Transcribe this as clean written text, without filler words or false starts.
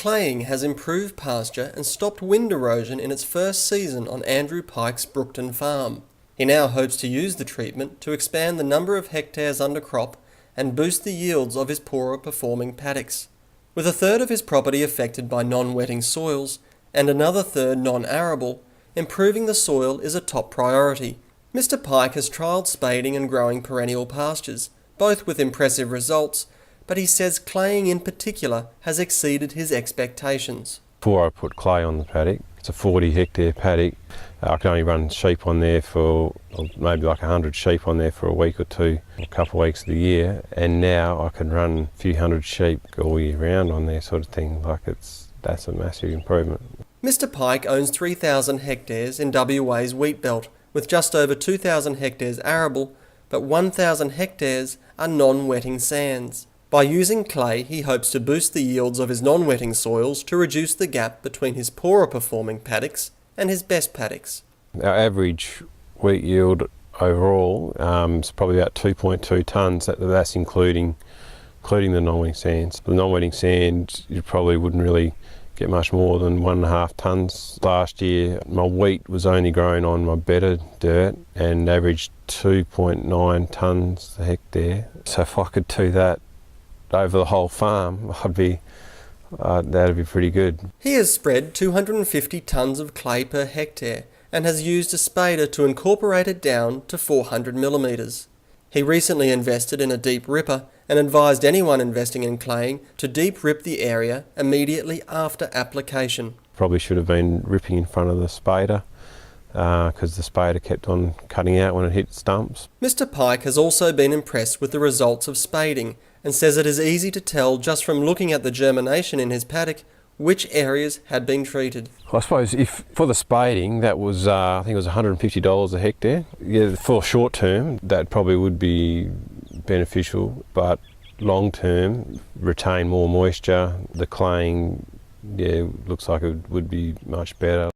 claying has improved pasture and stopped wind erosion in its first season on Andrew Pike's Brookton farm. He now hopes to use the treatment to expand the number of hectares under crop and boost the yields of his poorer performing paddocks. With a third of his property affected by non-wetting soils and another third non-arable, improving the soil is a top priority. Mr. Pike has trialled spading and growing perennial pastures, both with impressive results, but he says claying in particular has exceeded his expectations. Before I put clay on the paddock, it's a 40 hectare paddock. I could only run sheep on there for maybe like 100 sheep on there for a week or two, a couple of weeks of the year, and now I can run a few hundred sheep all year round on there, sort of thing. That's a massive improvement. Mr. Pike owns 3,000 hectares in WA's wheat belt, with just over 2,000 hectares arable, but 1,000 hectares are non-wetting sands. By using clay, he hopes to boost the yields of his non-wetting soils to reduce the gap between his poorer performing paddocks and his best paddocks. Our average wheat yield overall is probably about 2.2 tonnes. That's including the non-wetting sands. The non-wetting sand, you probably wouldn't really get much more than 1.5 tonnes. Last year, my wheat was only grown on my better dirt and averaged 2.9 tonnes a hectare. So if I could do that over the whole farm, that'd be pretty good. He has spread 250 tonnes of clay per hectare and has used a spader to incorporate it down to 400 millimetres. He recently invested in a deep ripper and advised anyone investing in claying to deep rip the area immediately after application. Probably should have been ripping in front of the spader because the spader kept on cutting out when it hit stumps. Mr. Pike has also been impressed with the results of spading and says it is easy to tell just from looking at the germination in his paddock which areas had been treated. I suppose if for the spading, that was I think it was $150 a hectare. Yeah, for short term that probably would be beneficial, but long term retain more moisture. The claying, looks like it would be much better.